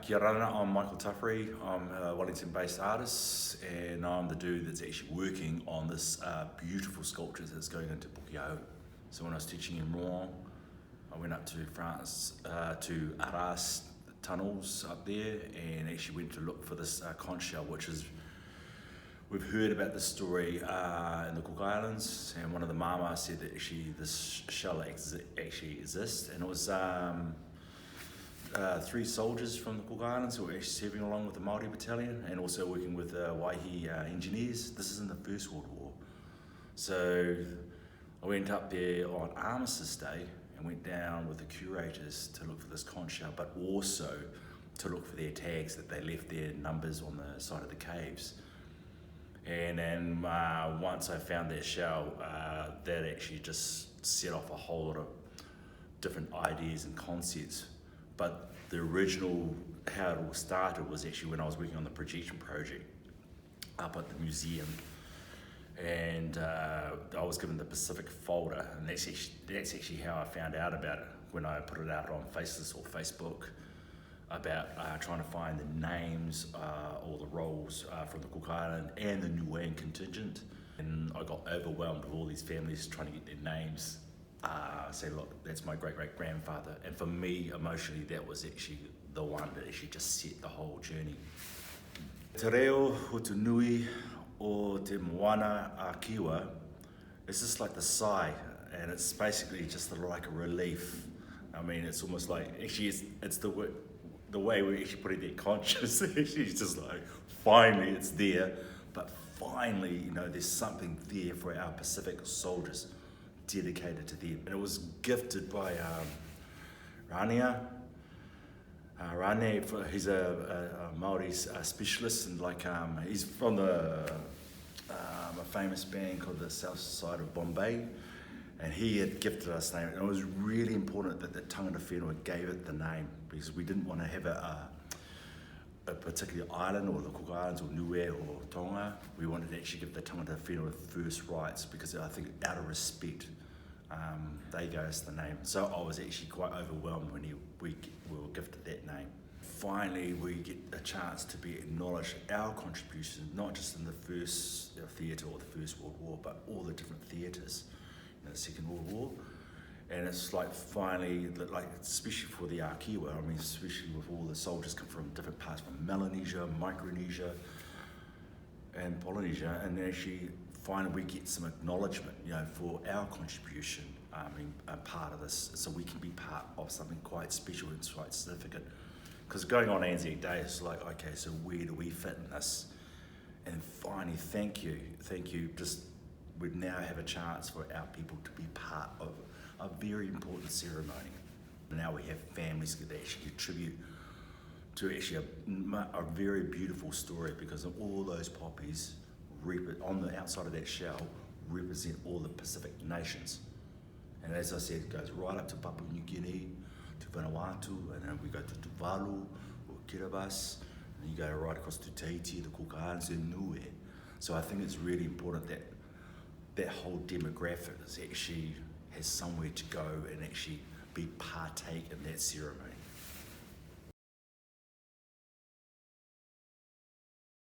Kia ora, I'm Michel Tuffery. I'm a Wellington-based artist, and I'm the dude that's actually working on this beautiful sculpture that's going into Pukeahu. So when I was teaching in Rouen, I went up to France, to Arras tunnels up there, and actually went to look for this conch shell, which is, we've heard about this story in the Cook Islands, and one of the mama said that actually this shell actually exists, and it was 3 soldiers from the Cook Islands who were actually serving along with the Māori battalion and also working with Waihi engineers. This is in the First World War. So I went up there on Armistice Day and went down with the curators to look for this conch shell, but also to look for their tags that they left their numbers on the side of the caves. And then once I found that shell, that actually just set off a whole lot of different ideas and concepts. But the original, how it all started, was actually when I was working on the projection project up at the museum. And I was given the Pacific folder, and that's actually how I found out about it, when I put it out on Faceless or Facebook about trying to find the names or the roles from the Cook Island and the Niuean contingent. And I got overwhelmed with all these families trying to get their names. Say, look, that's my great-great-grandfather. And for me, emotionally, that was actually the one that actually just set the whole journey. Te Reo Hotunui or Te Moana-nui-a-Kiwa, it's just like the sigh, and it's basically just like a relief. I mean, it's almost like, actually it's the way we're actually putting that conscious, actually it's just like, finally it's there, but finally, you know, there's something there for our Pacific soldiers, dedicated to them. And it was gifted by Rane, he's a Māori specialist, and like he's from a famous band called the South Side of Bombay, and he had gifted us the name. And it was really important that the tangata whenua gave it the name, because we didn't want to have a particular island, or the Cook Islands, or Niue, or Tonga. We wanted to actually give the tangata whenua first rights, because I think out of respect, they gave us the name. So I was actually quite overwhelmed when we were gifted that name. Finally, we get a chance to be acknowledged, our contribution, not just in the first theatre or the First World War, but all the different theatres in the Second World War. And it's like finally, like especially for the Kiwa, I mean, especially with all the soldiers come from different parts, from Melanesia, Micronesia, and Polynesia, and actually finally we get some acknowledgement, you know, for our contribution being a part of this, so we can be part of something quite special and quite significant. Because going on Anzac Day, it's like, okay, so where do we fit in this? And finally, thank you. Just we now have a chance for our people to be part of a very important ceremony. Now we have families that actually contribute to actually a very beautiful story, because of all those poppies on the outside of that shell represent all the Pacific nations. And as I said, it goes right up to Papua New Guinea, to Vanuatu, and then we go to Tuvalu or Kiribati, and you go right across to Tahiti, the Cook Islands, and Niue. So I think it's really important that that whole demographic actually has somewhere to go and actually partake in that ceremony.